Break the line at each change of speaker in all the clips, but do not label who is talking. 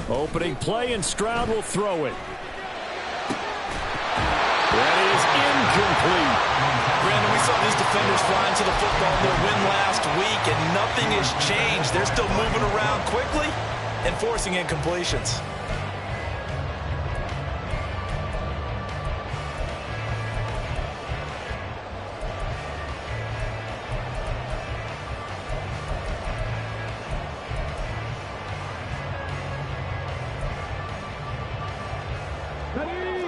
Opening play, and Stroud will throw it. That is incomplete.
Brandon, we saw these defenders flying to the football in their win last week, and nothing has changed. They're still moving around quickly and forcing incompletions.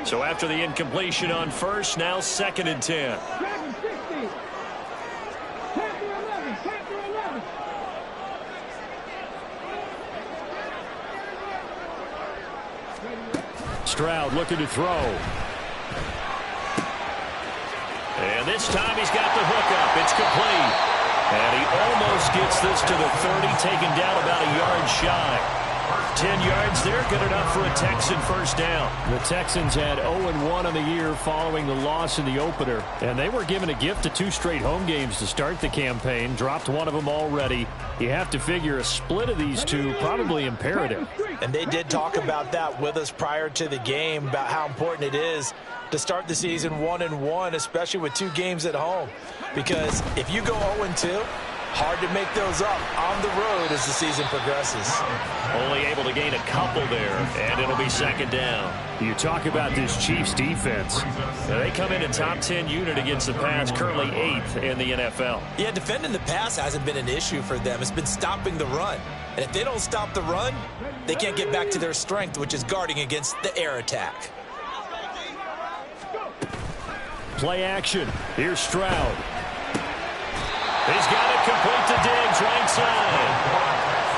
So after the incompletion on first, now 2nd and 10. Stroud looking to throw. And this time he's got the hookup. It's complete. And he almost gets this to the 30, taken down about a yard shy. 10 yards there, good enough for a Texan first down. The Texans had 0-1 on the year following the loss in the opener, and they were given a gift of 2 straight home games to start the campaign. Dropped one of them already. You have to figure a split of these two probably imperative.
And they did talk about that with us prior to the game, about how important it is to start the season 1-1, especially with 2 games at home. Because if you go 0-2, hard to make those up on the road as the season progresses.
Only able to gain a couple there, and it'll be 2nd down. You talk about this Chiefs defense. They come in a top 10 unit against the pass, currently 8th in the NFL.
Yeah, defending the pass hasn't been an issue for them. It's been stopping the run. And if they don't stop the run, they can't get back to their strength, which is guarding against the air attack.
Play action. Here's Stroud. He's got it complete to Diggs, right side.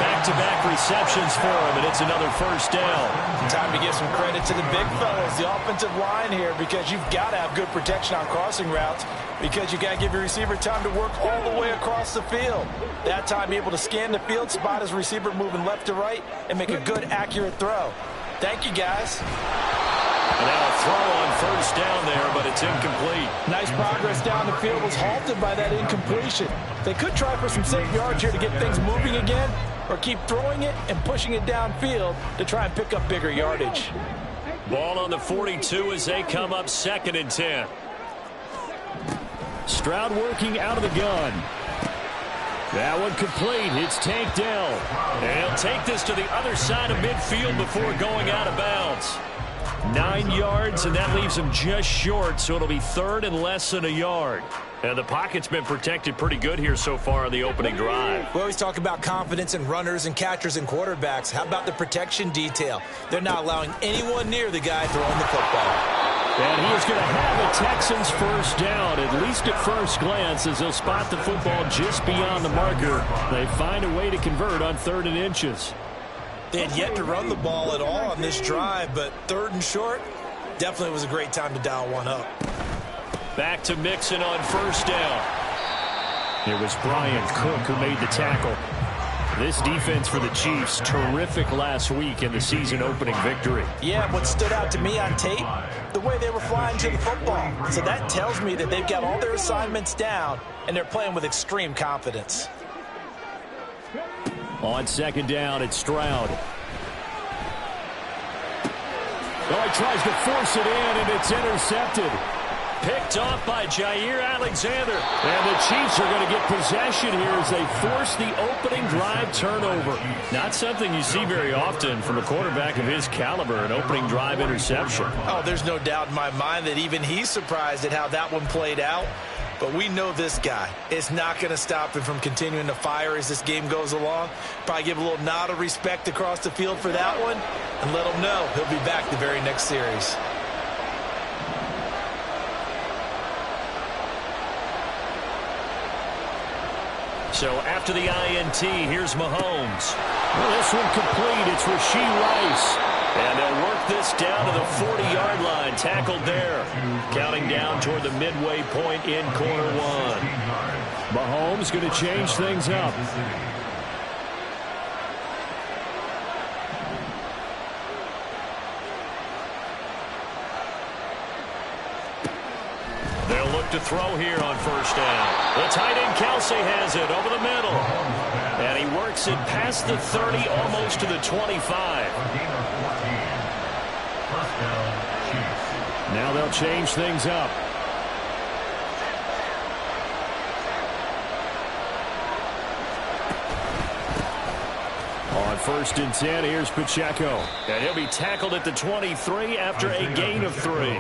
Back-to-back receptions for him, and it's another first down.
Time to give some credit to the big fellas, the offensive line here, because you've got to have good protection on crossing routes, because you got to give your receiver time to work all the way across the field. That time, able to scan the field, spot his receiver moving left to right, and make a good, accurate throw. Thank you, guys.
And now a throw on first down there, but it's incomplete.
Nice progress down the field, was halted by that incompletion. They could try for some safe yards here to get things moving again, or keep throwing it and pushing it downfield to try and pick up bigger yardage.
Ball on the 42 as they come up 2nd and 10. Stroud working out of the gun. That one complete. It's tanked down. And he'll take this to the other side of midfield before going out of bounds. 9 yards, and that leaves him just short, so it'll be 3rd and less than a yard. And the pocket's been protected pretty good here so far on the opening drive.
We always talk about confidence in runners and catchers and quarterbacks. How about the protection detail? They're not allowing anyone near the guy throwing the football.
And he is going to have the Texans first down, at least at first glance, as they'll spot the football just beyond the marker. They find a way to convert on 3rd and inches.
They had yet to run the ball at all on this drive, but 3rd and short, definitely was a great time to dial one up.
Back to Mixon on first down. It was Brian Cook who made the tackle. This defense for the Chiefs, terrific last week in the season-opening victory.
Yeah, what stood out to me on tape, the way they were flying to the football. So that tells me that they've got all their assignments down, and they're playing with extreme confidence.
On 2nd down, it's Stroud. Oh, he tries to force it in, and it's intercepted. Picked off by Jair Alexander. And the Chiefs are going to get possession here as they force the opening drive turnover. Not something you see very often from a quarterback of his caliber, an opening drive interception.
Oh, there's no doubt in my mind that even he's surprised at how that one played out. But we know this guy is not going to stop him from continuing to fire as this game goes along. Probably give a little nod of respect across the field for that one and let him know he'll be back the very next series.
So after the INT, here's Mahomes. Well, this one complete. It's Rashee Rice. And they'll work this down to the 40-yard line. Tackled there. Counting down toward the midway point in quarter one. Mahomes going to change things up. They'll look to throw here on first down. The tight end Kelsey has it over the middle. And he works it past the 30, almost to the 25. Now they'll change things up. On 1st and 10, here's Pacheco. And he'll be tackled at the 23 after a gain of 3.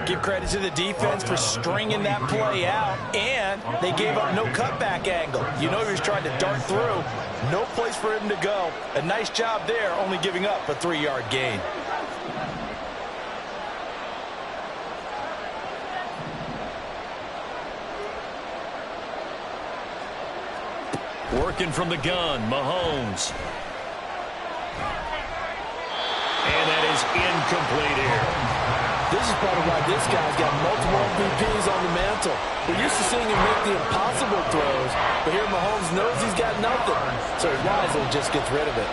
Give credit to the defense for stringing that play out, and they gave up no cutback angle. You know he was trying to dart through. No place for him to go. A nice job there, only giving up a 3-yard gain.
Working from the gun, Mahomes. And that is incomplete here.
This is part of why this guy's got multiple MVPs on the mantle. We're used to seeing him make the impossible throws, but here Mahomes knows he's got nothing, so he wisely just gets rid of it.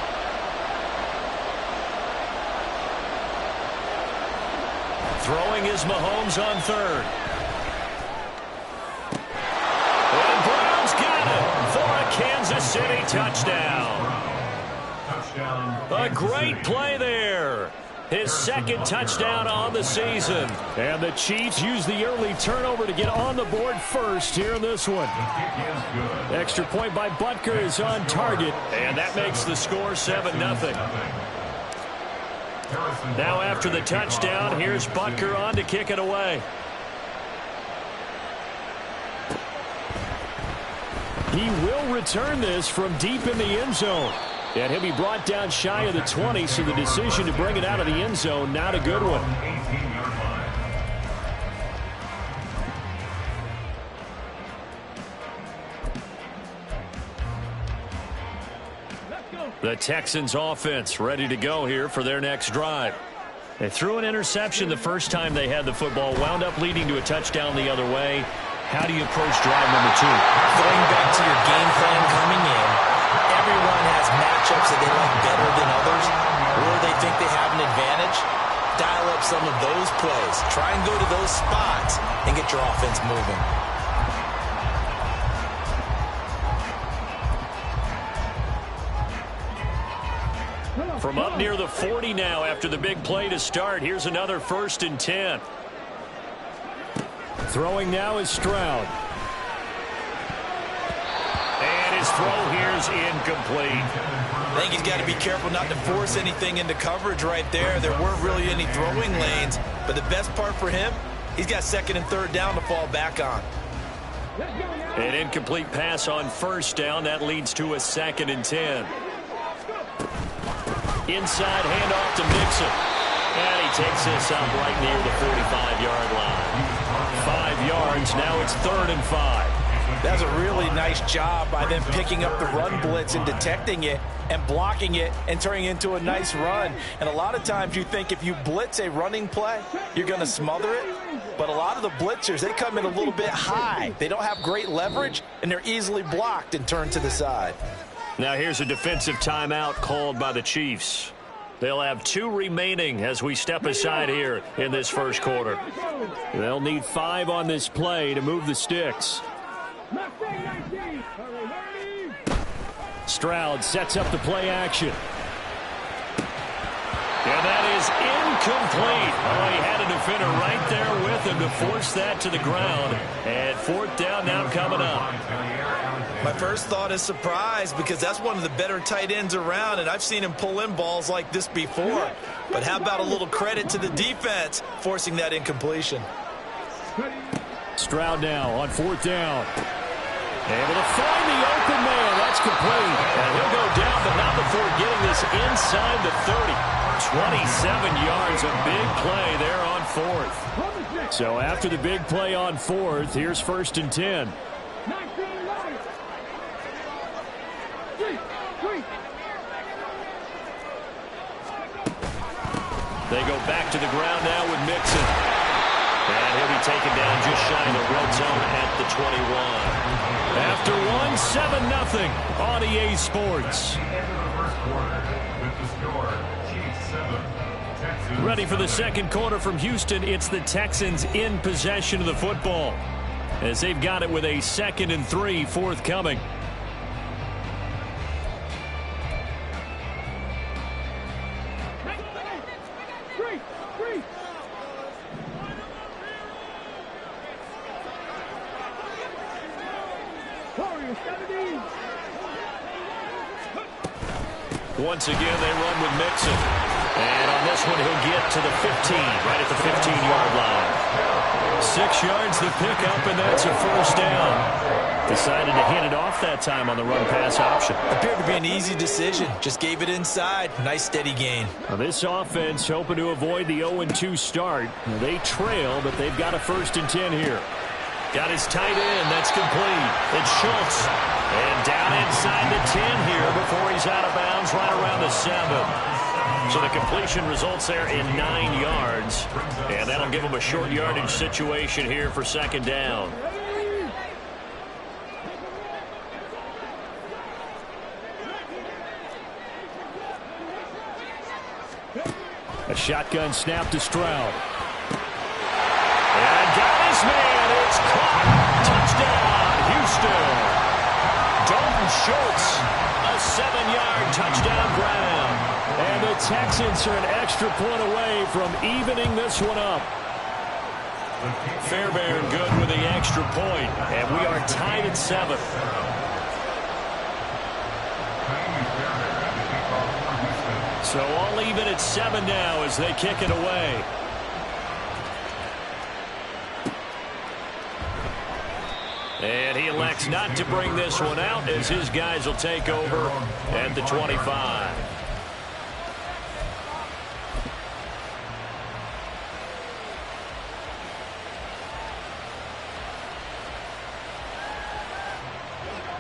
Throwing is Mahomes on 3rd. And Brown's got it for a Kansas City touchdown. A great play there. His 2nd touchdown on the season. And the Chiefs use the early turnover to get on the board first here in this one. Extra point by Butker is on target, and that makes the score 7-0. Now after the touchdown, here's Butker on to kick it away. He will return this from deep in the end zone. And he'll be brought down shy of the 20, so the decision to bring it out of the end zone, not a good one. The Texans offense ready to go here for their next drive. They threw an interception the first time they had the football, wound up leading to a touchdown the other way. How do you approach drive number 2?
Going back to your game plan coming in, everyone has matchups that they like better than others, or they think they have an advantage. Dial up some of those plays. Try and go to those spots and get your offense moving.
From up near the 40 now after the big play to start, here's another 1st and 10. Throwing now is Stroud. And his throw here is incomplete.
I think he's got to be careful not to force anything into coverage right there. There weren't really any throwing lanes, but the best part for him, he's got 2nd and 3rd down to fall back on.
An incomplete pass on 1st down. That leads to a 2nd and 10. Inside handoff to Mixon. And he takes this up right near the 45-yard line. 5 yards. Now it's 3rd and 5.
That's a really nice job by them picking up the run blitz and detecting it and blocking it and turning it into a nice run. And a lot of times you think if you blitz a running play, you're going to smother it. But a lot of the blitzers, they come in a little bit high. They don't have great leverage, and they're easily blocked and turned to the side.
Now here's a defensive timeout called by the Chiefs. They'll have 2 remaining as we step aside here in this first quarter. They'll need 5 on this play to move the sticks. Stroud sets up the play action. And that is incomplete. Oh, he had a defender right there with him to force that to the ground. And 4th down now coming up.
My first thought is surprise, because that's one of the better tight ends around, and I've seen him pull in balls like this before. But how about a little credit to the defense forcing that incompletion?
Stroud now on 4th down. Able to find the open man. That's complete. And he'll go down, but not before getting this inside the 30. 27 yards, a big play there on 4th. So after the big play on 4th, here's 1st and 10. They go back to the ground now with Mixon. And he'll be taken down just shy of the red zone at the 21. After one, 7-0 on EA Sports. Ready for the second quarter from Houston. It's the Texans in possession of the football, as they've got it with a 2nd and 3 forthcoming. Once again, they run with Mixon. And on this one, he'll get to the 15, right at the 15-yard line. 6 yards the pickup, and that's a first down. Decided to hand it off that time on the run-pass option.
Appeared to be an easy decision. Just gave it inside. Nice steady gain.
Now this offense hoping to avoid the 0-2 start. Now they trail, but they've got a 1st and 10 here. Got his tight end. That's complete. It's Schultz. And down inside the 10 here before he's out of bounds right around the 7. So the completion results there in 9 yards. And that'll give him a short yardage situation here for 2nd down. A shotgun snap to Stroud. And got his man. It's caught. Touchdown, Houston. Dalton Schultz, a 7-yard touchdown grab. And the Texans are an extra point away from evening this one up. Fairbairn good with the extra point. And we are tied at 7. So all even at 7 now as they kick it away. And he elects not to bring this one out as his guys will take over at the 25.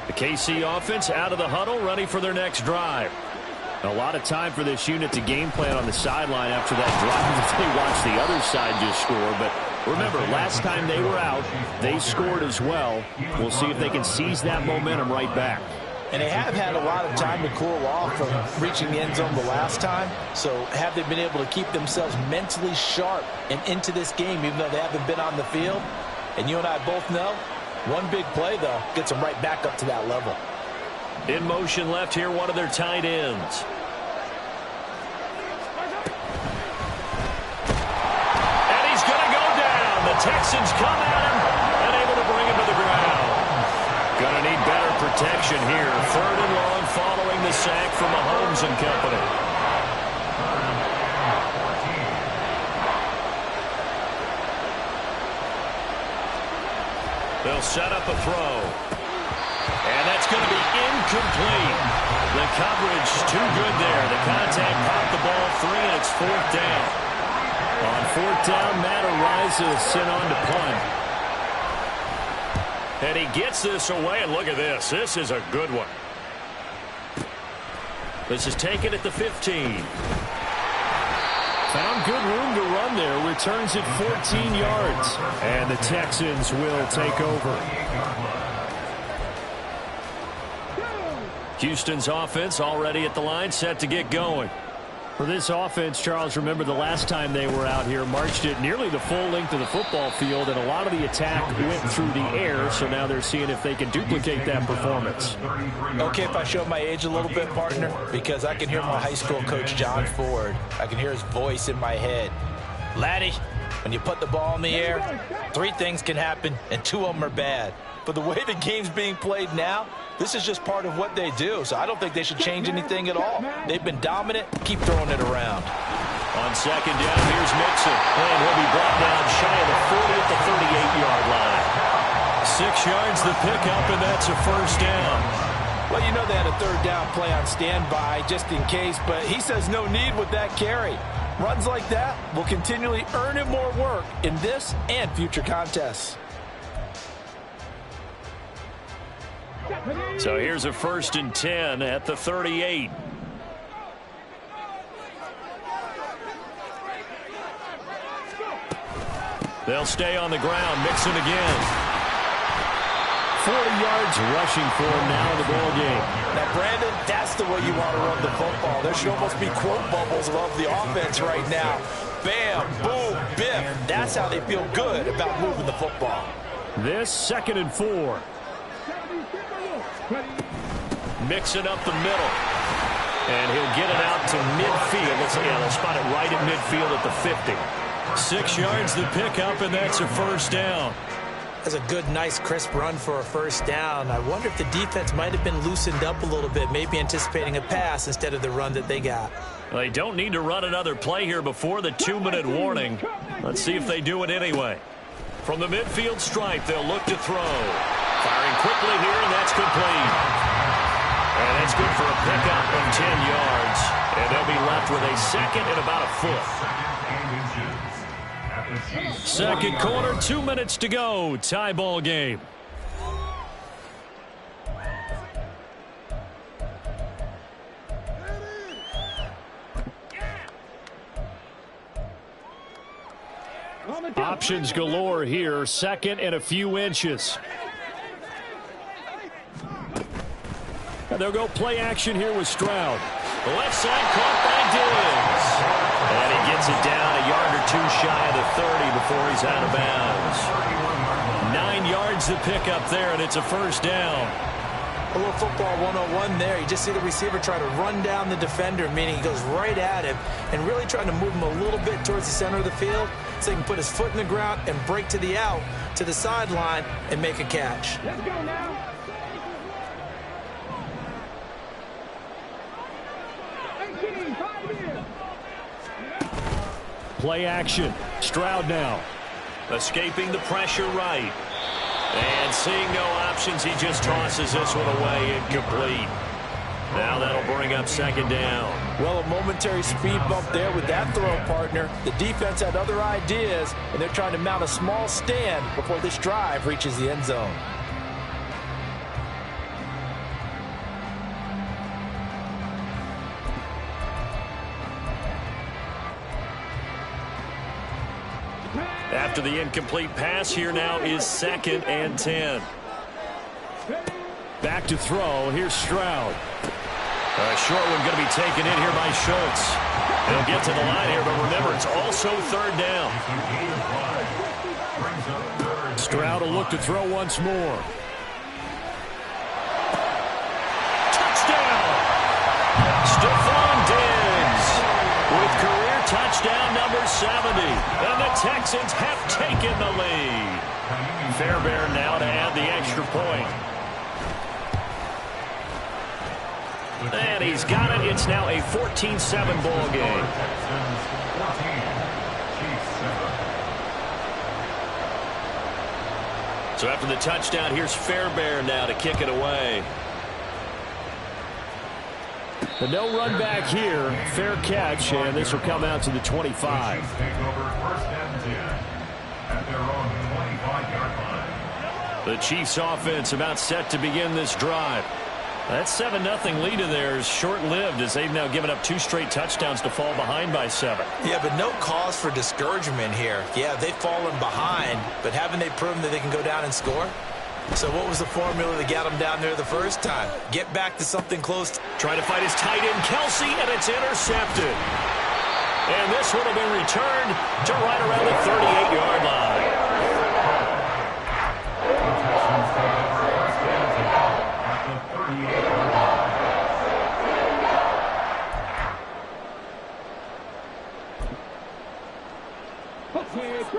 The KC offense out of the huddle, ready for their next drive. A lot of time for this unit to game plan on the sideline after that drive. They watched the other side just score. But remember, last time they were out, they scored as well. We'll see if they can seize that momentum right back.
And they have had a lot of time to cool off from reaching the end zone the last time. So have they been able to keep themselves mentally sharp and into this game, even though they haven't been on the field? And you and I both know, one big play, though, gets them right back up to that level.
In motion left here, one of their tight ends. And he's going to go down. The Texans come at him and able to bring him to the ground. Going to need better protection here. 3rd and long following the sack from Mahomes and company. They'll set up a throw. And that's going to be incomplete. The coverage too good there. The contact popped the ball free, and it's 4th down. On 4th down, Matt Araiza sent on to punt. And he gets this away, and look at this. This is a good one. This is taken at the 15. Found good room to run there. Returns it 14 yards. And the Texans will take over. Houston's offense already at the line, set to get going. For this offense, Charles, remember the last time they were out here, marched it nearly the full length of the football field, and a lot of the attack went through the air, so now they're seeing if they can duplicate that performance.
Okay, if I show my age a little bit, partner, because I can hear my high school coach, John Ford. I can hear his voice in my head. Laddie, when you put the ball in the air, 3 things can happen, and 2 of them are bad. But the way the game's being played now, this is just part of what they do, so I don't think they should change anything at all. They've been dominant. Keep throwing it around.
On 2nd down, here's Mixon. And he'll be brought down shy of the 40 at the 38-yard line. 6 yards the pickup, and that's a 1st down.
Well, you know they had a 3rd down play on standby just in case, but he says no need with that carry. Runs like that will continually earn him more work in this and future contests.
So here's a 1st and 10 at the 38. They'll stay on the ground. Mixon again. 40 yards rushing for him now in the ball game.
Now, Brandon, that's the way you want to run the football. There should almost be quote bubbles above the offense right now. Bam, boom, biff. That's how they feel good about moving the football.
This 2nd and 4. Mixing up the middle. And he'll get it out to midfield. They'll spot it right at midfield at the 50. 6 yards the pickup, and that's a 1st down.
That's a good, nice, crisp run for a first down. I wonder if the defense might have been loosened up a little bit, maybe anticipating a pass instead of the run that they got.
They don't need to run another play here before the 2-minute warning. Let's see if they do it anyway. From the midfield stripe, they'll look to throw. Firing quickly here, and that's complete. And that's good for a pickup of 10 yards. And they'll be left with a second and about a foot. Second quarter, 2 minutes to go. Tie ball game. Options galore here. Second and a few inches. And they'll go play action here with Stroud. The left side caught by Diggs. And he gets it down a yard or two shy of the 30 before he's out of bounds. 9 yards to pick up there, and it's a first down.
A little football 101 there. You just see the receiver try to run down the defender, meaning he goes right at him and really trying to move him a little bit towards the center of the field so he can put his foot in the ground and break to the out, to the sideline, and make a catch.
Let's go now.
Play action. Stroud now. Escaping the pressure right. And seeing no options, he just tosses this one away, incomplete. Now that'll bring up second down.
Well, a momentary speed bump there with that throw, partner. The defense had other ideas, and they're trying to mount a small stand before this drive reaches the end zone.
After the incomplete pass, here now is second and 10. Back to throw. Here's Stroud. A short one going to be taken in here by Schultz. They'll get to the line here, but remember, it's also third down. Stroud will look to throw once more. Touchdown! Stephon Diggs with career touchdown number 70. And the Texans have taken the lead. Fairbairn now to add the extra point. And he's got it. It's now a 14-7 ball game. So after the touchdown, here's Fairbairn now to kick it away. The no run back here. Fair catch, and this will come out to the 25. The Chiefs offense about set to begin this drive. That 7-0 lead of theirs short-lived as they've now given up 2 straight touchdowns to fall behind by 7.
Yeah, but no cause for discouragement here. Yeah, they've fallen behind, but haven't they proven that they can go down and score? So what was the formula that got them down there the first time? Get back to something close.
Trying to fight his tight end, Kelsey, and it's intercepted. And this one will be returned to right around the 38-yard line.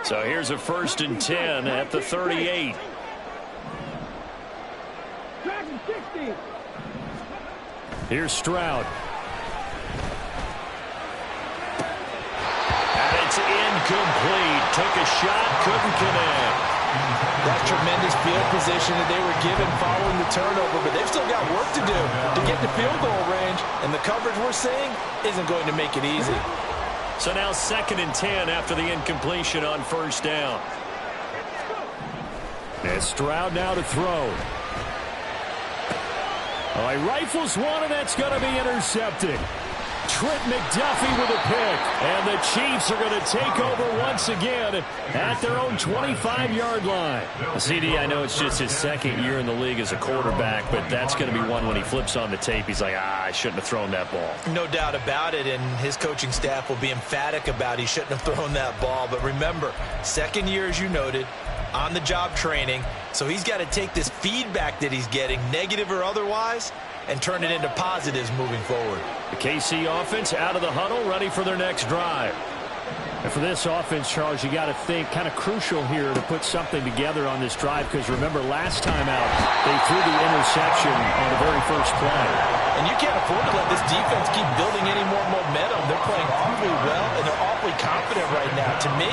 So here's a 1st and 10 at the 38. Here's Stroud. And it's incomplete. Took a shot, couldn't connect.
That tremendous field position that they were given following the turnover, but they've still got work to do to get to field goal range, and the coverage we're seeing isn't going to make it easy.
So now 2nd and 10 after the incompletion on 1st down. And Stroud now to throw. Oh, he rifles one, and that's going to be intercepted. Trent McDuffie with a pick. And the Chiefs are going to take over once again at their own 25-yard line. CD, I know it's just his 2nd year in the league as a quarterback, but that's going to be one when he flips on the tape. He's like, I shouldn't have thrown that ball.
No doubt about it, and his coaching staff will be emphatic about he shouldn't have thrown that ball. But remember, 2nd year, as you noted, on-the-job training. So he's got to take this feedback that he's getting, negative or otherwise, and turn it into positives moving forward.
The KC offense out of the huddle, ready for their next drive. And for this offense, Charles, you got to think kind of crucial here to put something together on this drive, because remember last time out they threw the interception on the very first play.
And you can't afford to let this defense keep building any more momentum. They're playing awfully well, and they're awfully confident right now. To me,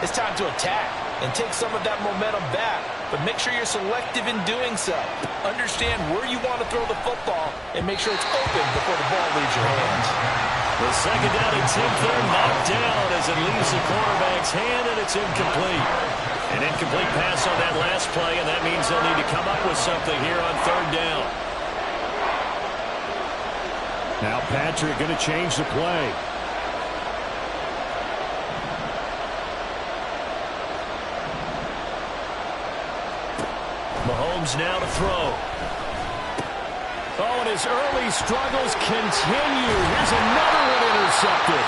it's time to attack and take some of that momentum back, but make sure you're selective in doing so. Understand where you want to throw the football and make sure it's open before the ball leaves your hands.
The second down and 10 they're knocked down as it leaves the quarterback's hand, and it's incomplete. An incomplete pass on that last play, and that means they'll need to come up with something here on third down. Now Patrick going to change the play. Mahomes now to throw. Oh, and his early struggles continue. Here's another one intercepted.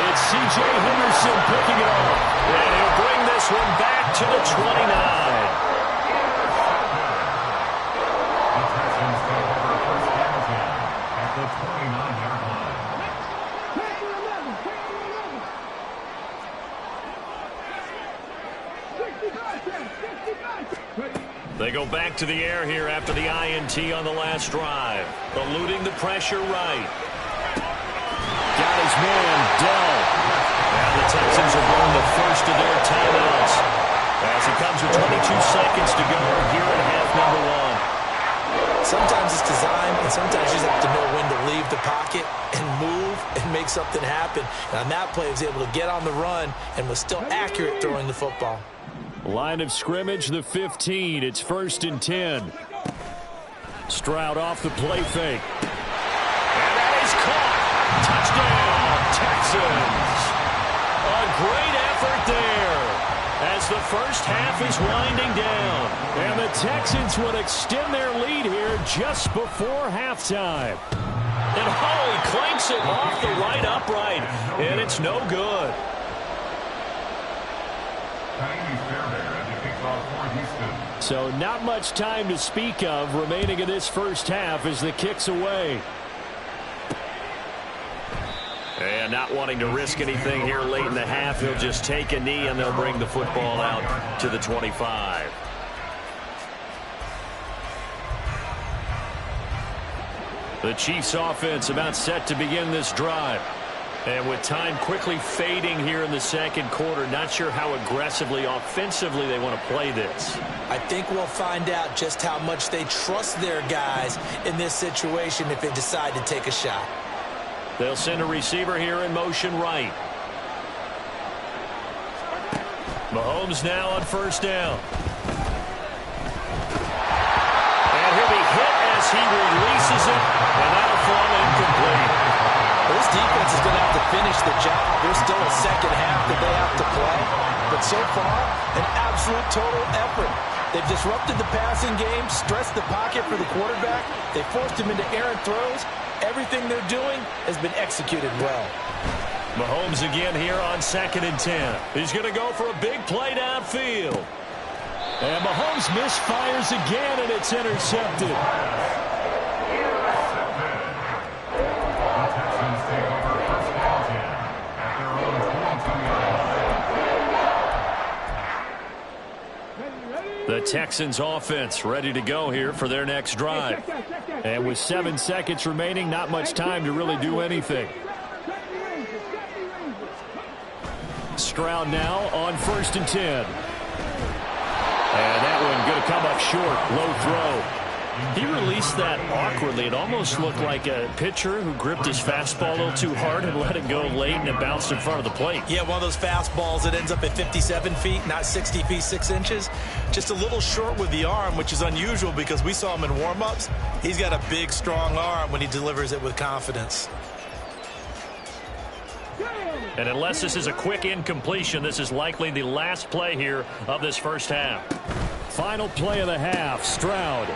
It's C.J. Henderson picking it up. And he'll bring this one back to the 29. They go back to the air here after the INT on the last drive. Eluding the pressure right. Got his man, Dell. And the Texans are blowing the first of their timeouts as he comes with 22 seconds to go here in half number one.
Sometimes it's design, and sometimes you just have to know when to leave the pocket and move and make something happen. And on that play, he was able to get on the run and was still accurate throwing the football.
Line of scrimmage, the 15. It's 1st and 10. Stroud off the play fake. And that is caught. Touchdown, Texans. A great effort there as the first half is winding down. And the Texans would extend their lead here just before halftime. And Holley clanks it off the right upright, and it's no good. So not much time to speak of remaining in this first half as the kick's away. And not wanting to risk anything here late in the half, he'll just take a knee and they'll bring the football out to the 25. The Chiefs offense about set to begin this drive. And with time quickly fading here in the second quarter, not sure how aggressively, offensively they want to play this.
I think we'll find out just how much they trust their guys in this situation if they decide to take a shot.
They'll send a receiver here in motion right. Mahomes now on first down. And he'll be hit as he releases it, and that'll fall incomplete.
This defense is going to have to finish the job. There's still a second half that they have to play. But so far, an absolute total effort. They've disrupted the passing game, stressed the pocket for the quarterback. They forced him into errant throws. Everything they're doing has been executed well.
Mahomes again here on 2nd and 10. He's going to go for a big play downfield. And Mahomes misfires again, and it's intercepted. The Texans offense ready to go here for their next drive. And with 7 seconds remaining, not much time to really do anything. Stroud now on 1st and 10. And that one going to come up short. Low throw. He released that awkwardly. It almost looked like a pitcher who gripped his fastball a little too hard and let it go late, and it bounced in front of the plate.
Yeah, one of those fastballs that ends up at 57 feet, not 60 feet, 6 inches. Just a little short with the arm, which is unusual because we saw him in warm-ups. He's got a big, strong arm when he delivers it with confidence.
And unless this is a quick incompletion, this is likely the last play here of this first half. Final play of the half, Stroud.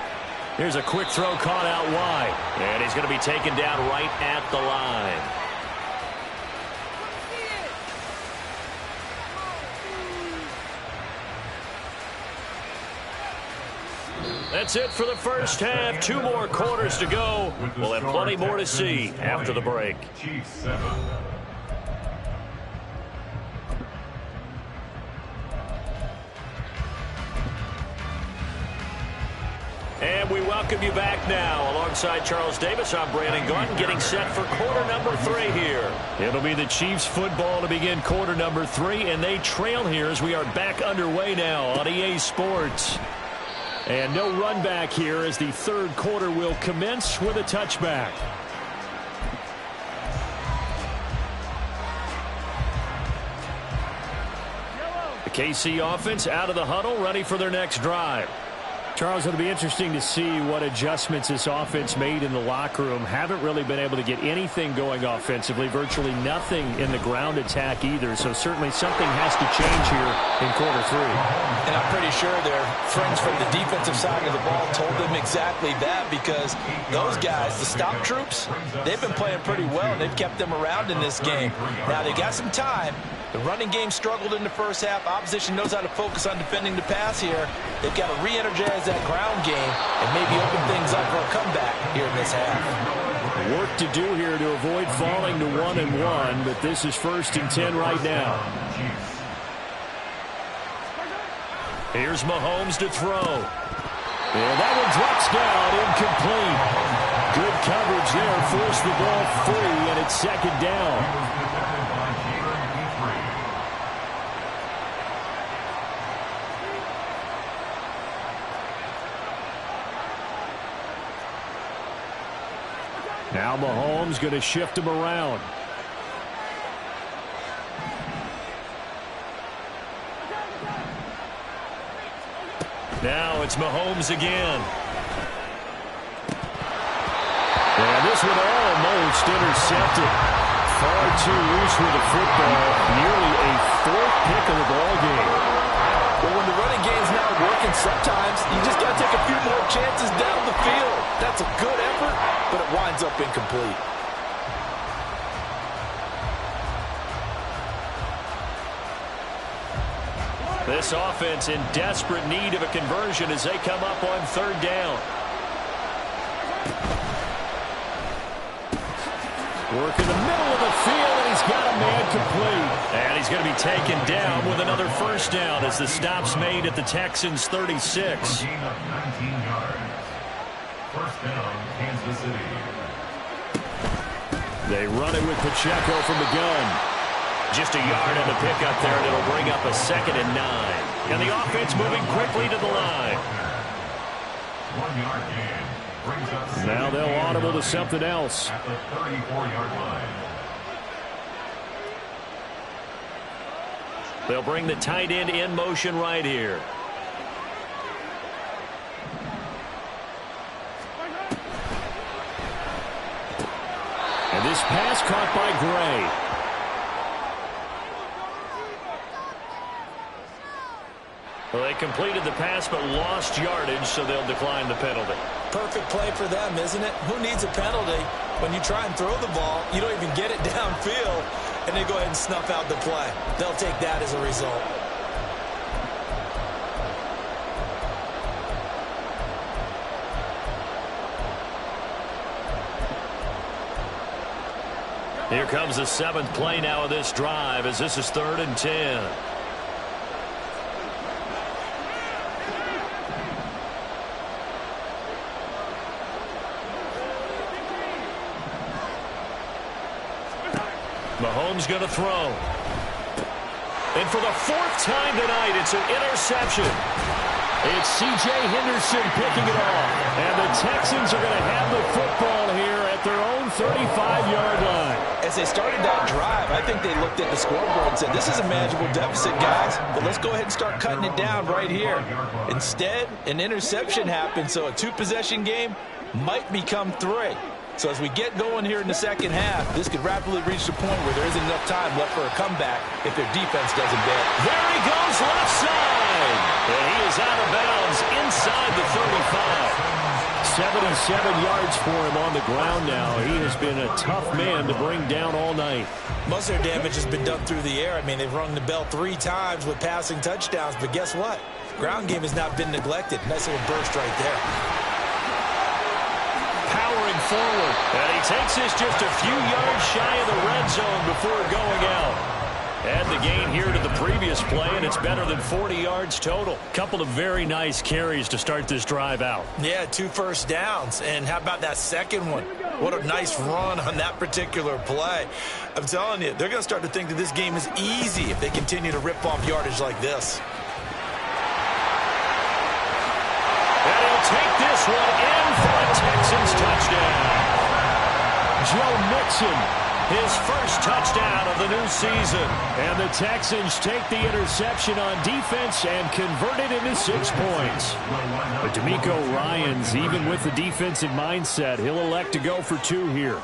Here's a quick throw caught out wide. And he's going to be taken down right at the line. That's it for the first half. 2 more quarters to go. We'll have plenty more to see after the break. And we welcome you back now. Alongside Charles Davis, I'm Brandon Gaudin, getting set for quarter number 3 here. It'll be the Chiefs football to begin quarter number 3, and they trail here as we are back underway now on EA Sports. And no run back here as the third quarter will commence with a touchback. The KC offense out of the huddle, ready for their next drive. Charles, it'll be interesting to see what adjustments this offense made in the locker room. Haven't really been able to get anything going offensively, virtually nothing in the ground attack either. So certainly something has to change here in quarter 3.
And I'm pretty sure their friends from the defensive side of the ball told them exactly that, because those guys, the stop troops, they've been playing pretty well, and they've kept them around in this game. Now they got some time. The running game struggled in the first half. Opposition knows how to focus on defending the pass here. They've got to re-energize that ground game and maybe open things up for a comeback here in this half.
Work to do here to avoid falling to 1-1, but this is 1st and 10 right now. Here's Mahomes to throw. And that one drops down, incomplete. Good coverage there, forced the ball free, and it's 2nd down. Now Mahomes going to shift him around. Now it's Mahomes again. And this one almost intercepted. Far too loose with the football. Nearly a 4th pick of the ball game.
But when the running game's not working, sometimes you just got to take a few more chances down the field. That's a good effort, but it winds up incomplete.
This offense in desperate need of a conversion as they come up on 3rd down. Work in the middle of the field, and he's got a man complete. And he's going to be taken down with another 1st down as the stop's made at the Texans' 36. They run it with Pacheco from the gun. Just a yard on the pickup there, and it'll bring up a 2nd and 9. And the offense moving quickly to the line.
1-yard gain.
Now they'll audible to something else.
At the 34-yard line.
They'll bring the tight end in motion right here. And this pass caught by Gray. Well, they completed the pass but lost yardage, so they'll decline the penalty.
Perfect play for them, isn't it? Who needs a penalty when you try and throw the ball, you don't even get it downfield, and they go ahead and snuff out the play. They'll take that as a result.
Here comes the 7th play now of this drive as this is 3rd and 10. Mahomes going to throw. And for the 4th time tonight, it's an interception. It's C.J. Henderson picking it off. And the Texans are going to have the football here at their own 35-yard line.
As they started that drive, I think they looked at the scoreboard and said, this is a manageable deficit, guys, but let's go ahead and start cutting it down right here. Instead, an interception happened, so a 2-possession game might become 3. So as we get going here in the second half, this could rapidly reach the point where there isn't enough time left for a comeback if their defense doesn't bail.
There he goes, left side. And he is out of bounds inside the 35. 77 yards for him on the ground now. He has been a tough man to bring down all night.
Most of their damage has been done through the air. I mean, they've rung the bell 3 times with passing touchdowns, but guess what? Ground game has not been neglected. Nice little burst right there.
Powering forward, and he takes this just a few yards shy of the red zone before going out. Add the gain here to the previous play, and it's better than 40 yards total.
Couple of very nice carries to start this drive out.
Yeah, 2 first downs. And how about that second one? What a nice run on that particular play. I'm telling you, they're going to start to think that this game is easy if they continue to rip off yardage like this.
And he'll take this one in for a Texans touchdown. Joe Mixon, his first touchdown of the new season. And the Texans take the interception on defense and convert it into 6 points. But D'Amico Ryans, even with the defensive mindset, he'll elect to go for 2 here.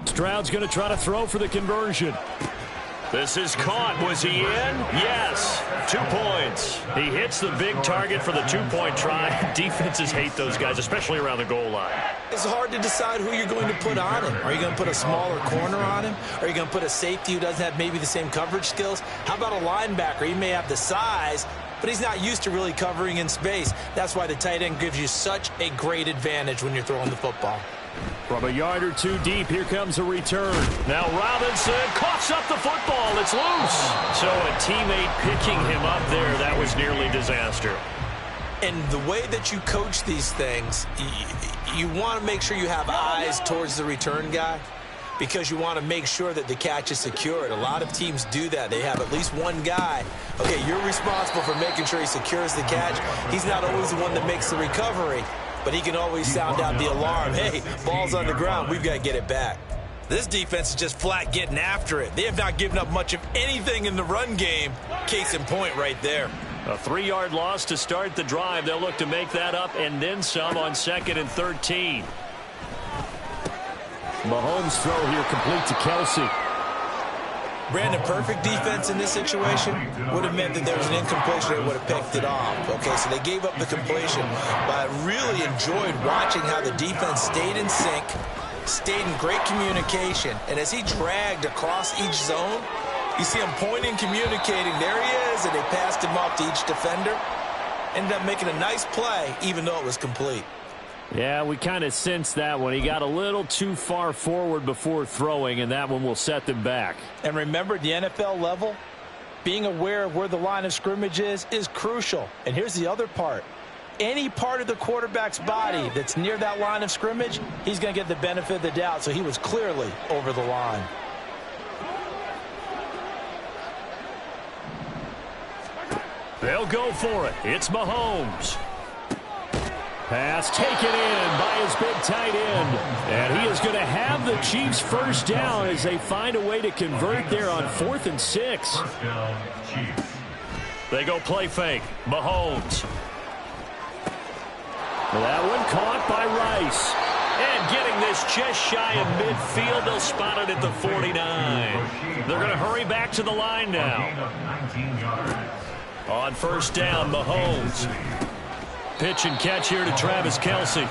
Stroud's going to try to throw for the conversion. This is caught. Was he in? Yes. 2 points. He hits the big target for the 2-point try. Defenses hate those guys, especially around the goal line.
It's hard to decide who you're going to put on him. Are you going to put a smaller corner on him? Are you going to put a safety who doesn't have maybe the same coverage skills? How about a linebacker? He may have the size, but he's not used to really covering in space. That's why the tight end gives you such a great advantage when you're throwing the football.
From a yard or 2 deep, here comes a return. Now Robinson coughs up the football. It's loose. So a teammate picking him up there, that was nearly disaster.
And the way that you coach these things, you want to make sure you have eyes towards the return guy because you want to make sure that the catch is secured. A lot of teams do that. They have at least one guy. Okay, you're responsible for making sure he secures the catch. He's not always the one that makes the recovery, but he can always sound out the alarm. Hey, ball's on the ground. We've got to get it back. This defense is just flat getting after it. They have not given up much of anything in the run game. Case in point right there.
A 3-yard loss to start the drive. They'll look to make that up and then some on 2nd and 13. Mahomes' throw here complete to Kelsey.
Brandon, perfect defense in this situation would have meant that there was an incompletion that would have picked it off. Okay, so they gave up the completion, but I really enjoyed watching how the defense stayed in sync, stayed in great communication, and as he dragged across each zone, you see him pointing, communicating, there he is, and they passed him off to each defender. Ended up making a nice play, even though it was complete.
Yeah, we kind of sensed that one. He got a little too far forward before throwing, and that one will set them back.
And remember, at the NFL level, being aware of where the line of scrimmage is crucial. And here's the other part. Any part of the quarterback's body that's near that line of scrimmage, he's going to get the benefit of the doubt. So he was clearly over the line.
They'll go for it. It's Mahomes. Pass taken in by his big tight end. And he is going to have the Chiefs first down as they find a way to convert there on 4th and 6.
First down, Chiefs.
They go play fake. Mahomes. That one caught by Rice. And getting this just shy of midfield, they'll spot it at the 49. They're going to hurry back to the line now.
Gain of 19 yards.
On first down, Mahomes. Pitch and catch here to Travis Kelsey.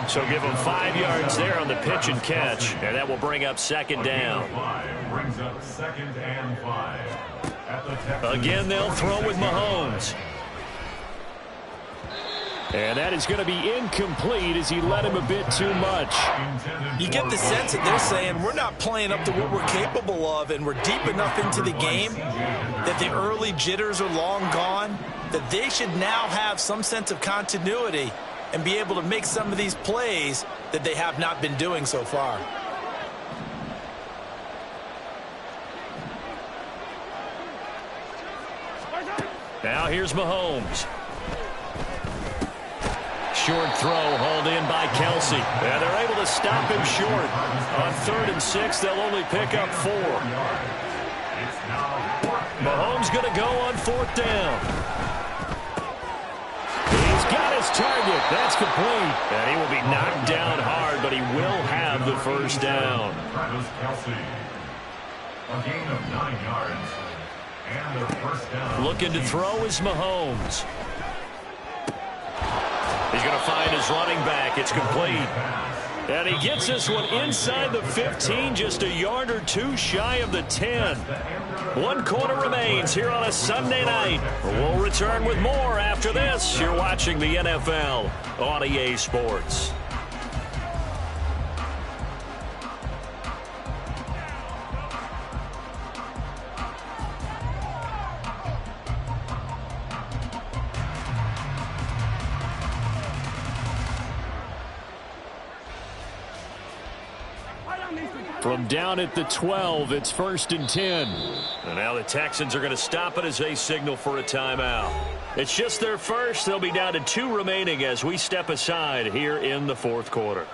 So give him 5 yards there on the pitch and catch. And that will bring up 2nd down.
Brings up 2nd and 5. At the Texans.
Again, they'll throw with Mahomes. And that is going to be incomplete as he led him a bit too much.
You get the sense that they're saying we're not playing up to what we're capable of, and we're deep enough into the game that the early jitters are long gone, that they should now have some sense of continuity and be able to make some of these plays that they have not been doing so far.
Now here's Mahomes. Short throw hauled in by Kelsey. And they're able to stop him short. On 3rd and 6, they'll only pick up 4. Mahomes going to go on 4th down. He's got his target. That's complete. And he will be knocked down hard, but he will have the first down.
Travis Kelsey. A gain of 9 yards. And their first down.
Looking to throw is Mahomes. He's going to find his running back. It's complete.
And he gets this one inside the 15, just a yard or two shy of the 10. 1 quarter remains here on a Sunday night. We'll return with more after this. You're watching the NFL on EA Sports. From down at the 12, it's 1st and 10. And now the Texans are going to stop it as they signal for a timeout. It's just their first. They'll be down to 2 remaining as we step aside here in the 4th quarter.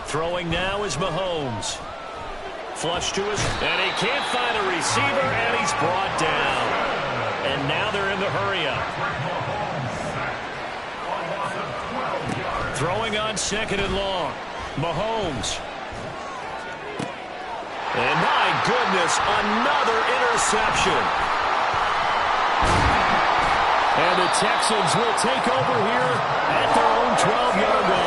Throwing now is Mahomes. Flush to his, and he can't find a receiver, and he's brought down. And now they're in the hurry-up. Throwing on 2nd and long. Mahomes. And my goodness, another interception. And the Texans will take over here at their own 12-yard line.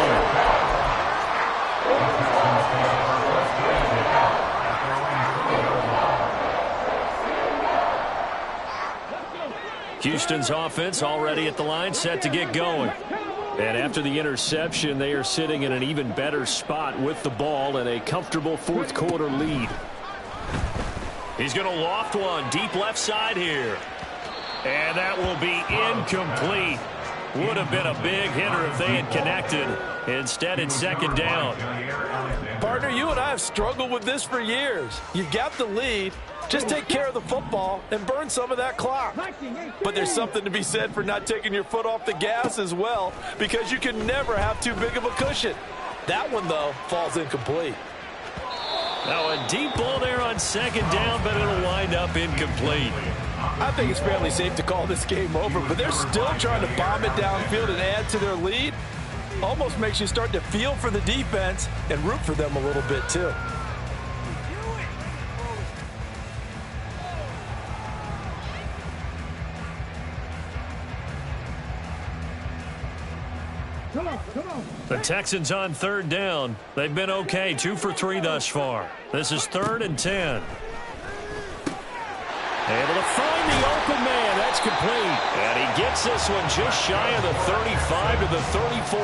Houston's offense already at the line, set to get going. And after the interception, they are sitting in an even better spot with the ball and a comfortable 4th quarter lead. He's going to loft one deep left side here. And that will be incomplete. Would have been a big hitter if they had connected. Instead, it's 2nd down.
Partner, you and I have struggled with this for years. You've got the lead. Just take care of the football and burn some of that clock. But there's something to be said for not taking your foot off the gas as well, because you can never have too big of a cushion. That one, though, falls incomplete.
Now a deep ball there on 2nd down, but it'll wind up incomplete.
I think it's fairly safe to call this game over, but they're still trying to bomb it downfield and add to their lead. Almost makes you start to feel for the defense and root for them a little bit, too.
The Texans on 3rd down. They've been okay, 2 for 3 thus far. This is 3rd and 10. Able to find the open man. That's complete. And he gets this one just shy of the 35 to the 34.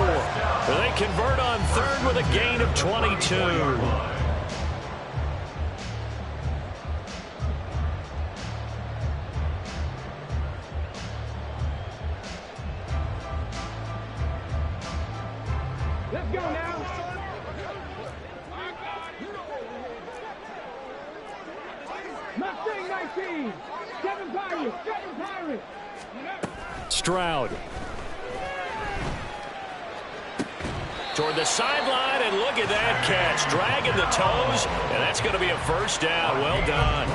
They convert on 3rd with a gain of 22.
Let's go now. Mustang 19. Kevin Pirates.
Stroud. Toward the sideline, and look at that catch. Dragging the toes, and that's going to be a 1st down. Well done.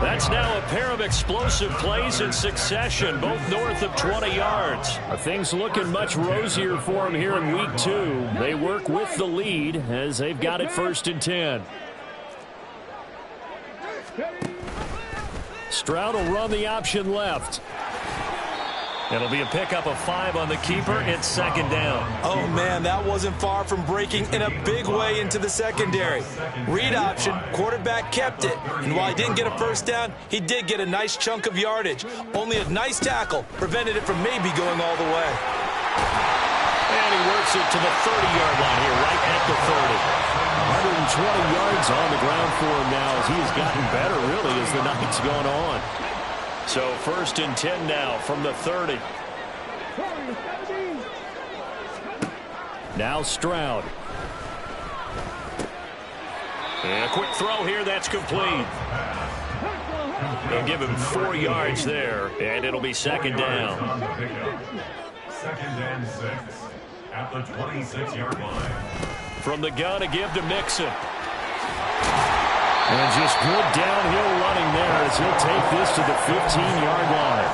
That's now a pair of explosive plays in succession, both north of 20 yards. Things looking much rosier for them here in week 2. They work with the lead as they've got it 1st and 10. Stroud will run the option left. It'll be a pickup of 5 on the keeper. It's 2nd down.
Oh, man, that wasn't far from breaking in a big way into the secondary. Read option, quarterback kept it. And while he didn't get a 1st down, he did get a nice chunk of yardage. Only a nice tackle prevented it from maybe going all the way.
And he works it to the 30-yard line here, right at the 30. 120 yards on the ground for him now as he has gotten better, really, as the night's gone on. So 1st and 10 now from the 30. Now Stroud. And a quick throw here, that's complete. They'll give him 4 yards there, and it'll be 2nd down.
2nd and 6 at the 26-yard line.
From the gun, a give to Mixon. And just good downhill running there as he'll take this to the 15-yard line.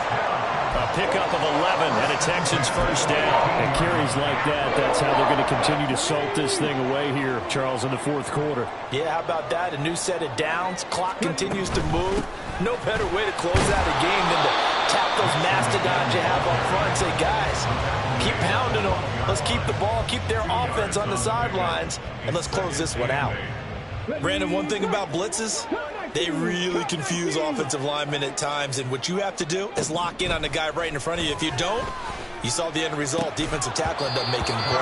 A pickup of 11 and a Texans first down.
And carries like that, that's how they're going to continue to salt this thing away here, Charles, in the fourth quarter.
Yeah, how about that? A new set of downs. Clock continues to move. No better way to close out a game than to tap those mastodons you have up front and say, guys, keep pounding them. Let's keep the ball, keep their offense on the sidelines, and let's close this one out.
Brandon, one thing about blitzes, they really confuse offensive linemen at times, and what you have to do is lock in on the guy right in front of you. If you don't, you saw the end result. Defensive tackle ended up making the play.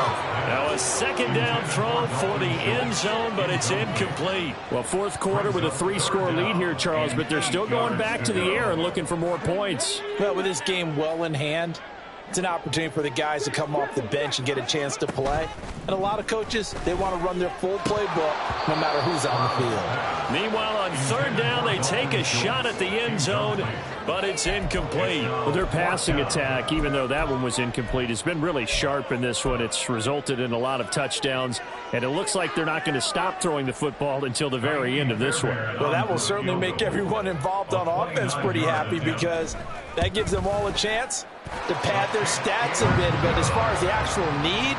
Now a second down throw for the end zone, but it's incomplete.
Well, fourth quarter with a 3-score lead here, Charles, but they're still going back to the air and looking for more points.
Well, with this game well in hand, it's an opportunity for the guys to come off the bench and get a chance to play. And a lot of coaches, they want to run their full playbook no matter who's on the field.
Meanwhile, on third down, they take a shot at the end zone, but it's incomplete.
Well, their passing attack, even though that one was incomplete, has been really sharp in this one. It's resulted in a lot of touchdowns, and it looks like they're not going to stop throwing the football until the very end of this one.
Well, that will certainly make everyone involved on offense pretty happy because that gives them all a chance to pad their stats a bit. But as far as the actual need,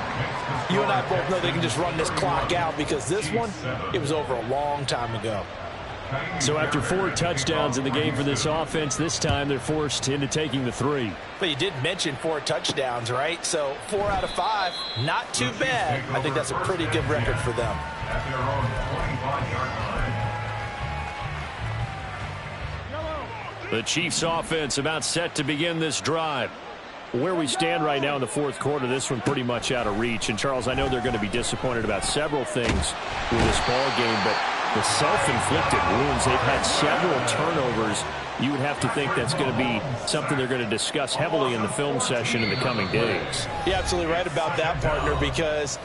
you and I both know they can just run this clock out because this one, it was over a long time ago.
So after 4 touchdowns in the game for this offense, this time they're forced into taking the 3.
But you did mention 4 touchdowns, right? So 4 out of 5, not too bad. I think that's a pretty good record for them.
At their own 25-yard line.
The Chiefs offense about set to begin this drive. Where we stand right now in the fourth quarter, this one pretty much out of reach. And, Charles, I know they're going to be disappointed about several things with this ball game, but the self-inflicted wounds, they've had several turnovers. You would have to think that's going to be something they're going to discuss heavily in the film session in the coming days.
You're absolutely right about that, partner, because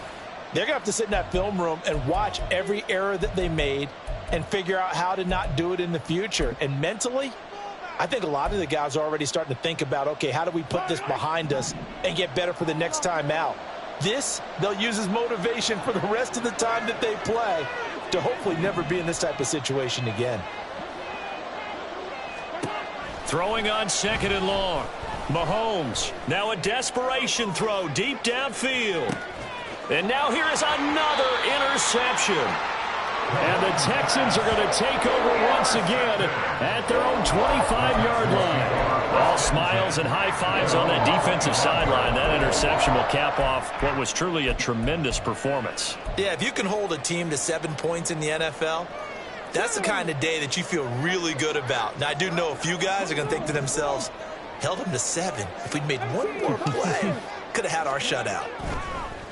they're going to have to sit in that film room and watch every error that they made and figure out how to not do it in the future. And mentally, I think a lot of the guys are already starting to think about, okay, how do we put this behind us and get better for the next time out? This, they'll use as motivation for the rest of the time that they play to hopefully never be in this type of situation again.
Throwing on second and long. Mahomes, now a desperation throw deep downfield. And now here is another interception. And the Texans are going to take over once again at their own 25-yard line. All smiles and high fives on that defensive sideline. That interception will cap off what was truly a tremendous performance.
Yeah, if you can hold a team to 7 points in the NFL, that's the kind of day that you feel really good about. Now, I do know a few guys are going to think to themselves, held them to 7. If we'd made one more play, could have had our shutout.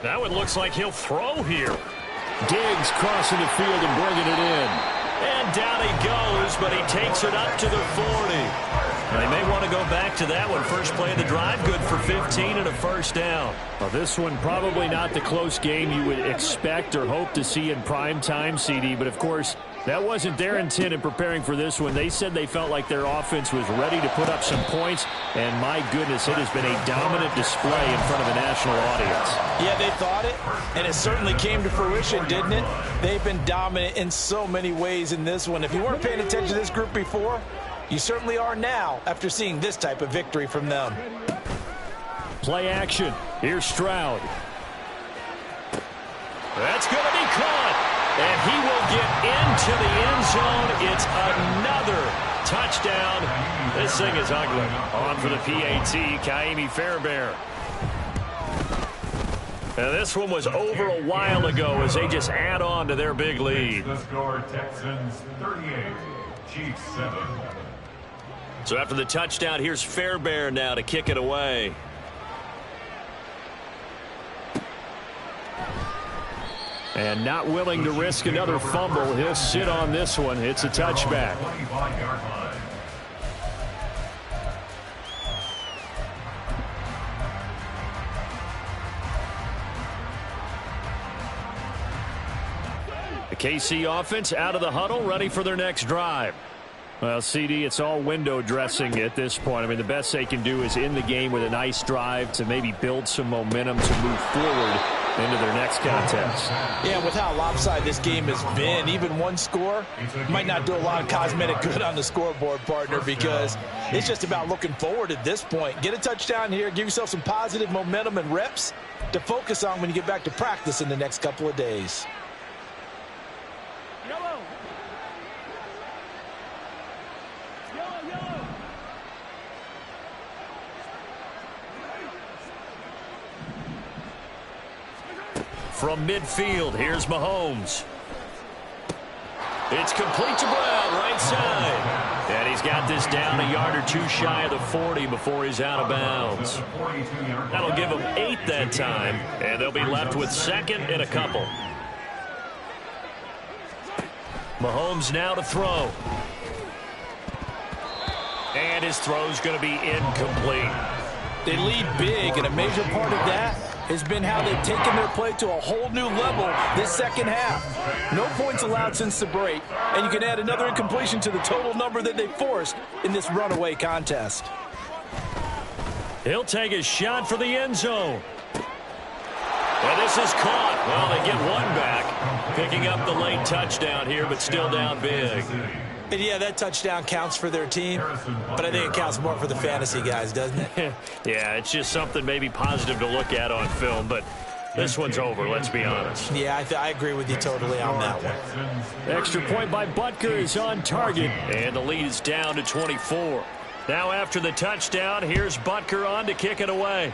Now it looks like he'll throw here.
Diggs crossing the field and bringing it in.
And down he goes, but he takes it up to the 40. They may want to go back to that one. First play of the drive, good for 15 and a first down.
Well, this one probably not the close game you would expect or hope to see in prime time, CD, but of course, that wasn't their intent in preparing for this one. They said they felt like their offense was ready to put up some points, and my goodness, it has been a dominant display in front of a national audience.
Yeah, they thought it, and it certainly came to fruition, didn't it? They've been dominant in so many ways in this one. If you weren't paying attention to this group before, you certainly are now after seeing this type of victory from them.
Play action. Here's Stroud.
That's going to be caught. And he will get into the end zone. It's another touchdown. This thing is ugly. On for the PAT, Kaimi Fairbairn. Now this one was over a while ago as they just add on to their big lead.
The score, Texans 38, Chiefs 7.
So after the touchdown, here's Fairbairn now to kick it away.
And not willing to risk another fumble. He'll sit on this one. It's a touchback.
25-yard line.
The KC offense out of the huddle, ready for their next drive. Well, CD, it's all window dressing at this point. I mean, the best they can do is in the game with a nice drive to maybe build some momentum to move forward. into their next contest.
Yeah, with how lopsided this game has been, even one score might not do a lot of cosmetic good on the scoreboard, partner, because it's just about looking forward at this point. Get a touchdown here, give yourself some positive momentum and reps to focus on when you get back to practice in the next couple of days.
From midfield, here's Mahomes. It's complete to Brown, right side. And he's got this down a yard or two shy of the 40 before he's out of bounds. That'll give them 8 that time, and they'll be left with second and a couple. Mahomes now to throw. And his throw's going to be incomplete.
They lead big, and a major part of that has been how they've taken their play to a whole new level this second half. No points allowed since the break, and you can add another incompletion to the total number that they forced in this runaway contest.
He'll take a shot for the end zone. And this is caught. Well, they get one back, picking up the late touchdown here, but still down big.
And yeah, that touchdown counts for their team, but I think it counts more for the fantasy guys, doesn't it?
Yeah, it's just something maybe positive to look at on film, but this one's over, let's be honest.
Yeah, I agree with you totally on that one.
Extra point by Butker is on target, and the lead is down to 24. Now after the touchdown, here's Butker on to kick it away.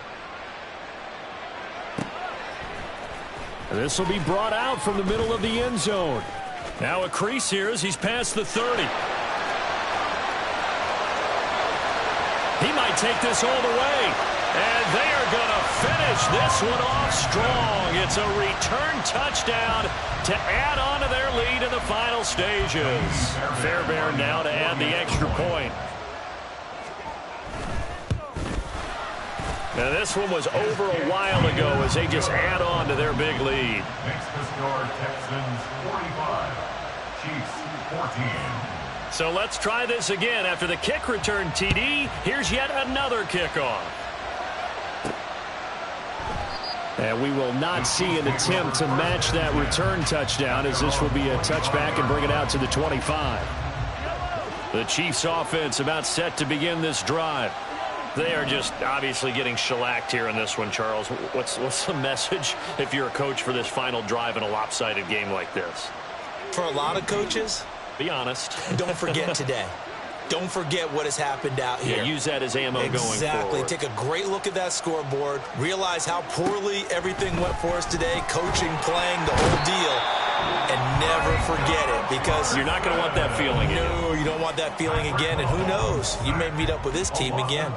This will be brought out from the middle of the end zone. Now a crease here as he's past the 30. He might take this all the way. And they are going to finish this one off strong. It's a return touchdown to add on to their lead in the final stages. Fairbairn now to add the extra point. Now this one was over a while ago as they just add on to their big lead.
Makes the score Texans 45, Chiefs 14.
So let's try this again. After the kick return TD, here's yet another kickoff. And we will not see an attempt to match that return touchdown, as this will be a touchback and bring it out to the 25. The Chiefs offense about set to begin this drive. They are just obviously getting shellacked here in this one, Charles. What's the message if you're a coach for this final drive in a lopsided game like this?
For a lot of coaches,
be honest.
Don't forget today. Don't forget what has happened out here.
Yeah, use that as ammo going forward.
Exactly. Take a great look at that scoreboard. Realize how poorly everything went for us today. Coaching, playing, the whole deal. And never forget it, because
you're not going to want that feeling again.
No, you don't want that feeling again. And who knows? You may meet up with this team again.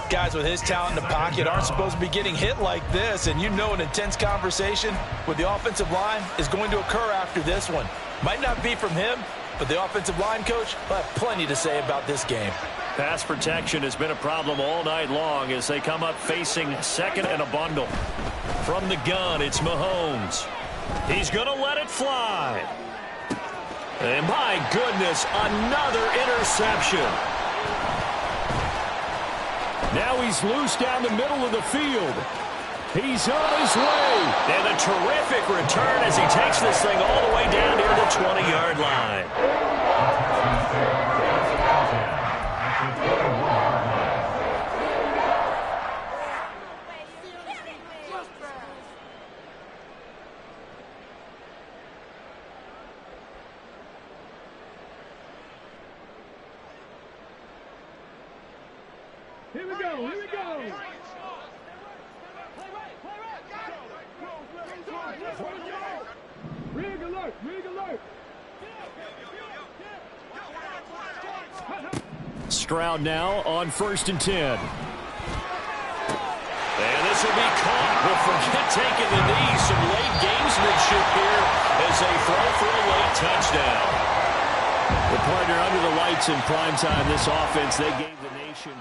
Guys with his talent in the pocket aren't supposed to be getting hit like this. And you know an intense conversation with the offensive line is going to occur after this one. Might not be from him, but the offensive line coach will have plenty to say about this game.
Pass protection has been a problem all night long as they come up facing second and a bundle. From the gun, it's Mahomes. He's going to let it fly. And my goodness, another interception. Now he's loose down the middle of the field. He's on his way. And a terrific return as he takes this thing all the way down near the 20-yard line.
Here we go, here we go. Rig alert, rig alert.
Stroud now on 1st and 10. And this will be caught. We'll forget taking the knee. Some late gamesmanship here as they throw for a late touchdown. The partner under the lights in primetime, this offense, they gave the nation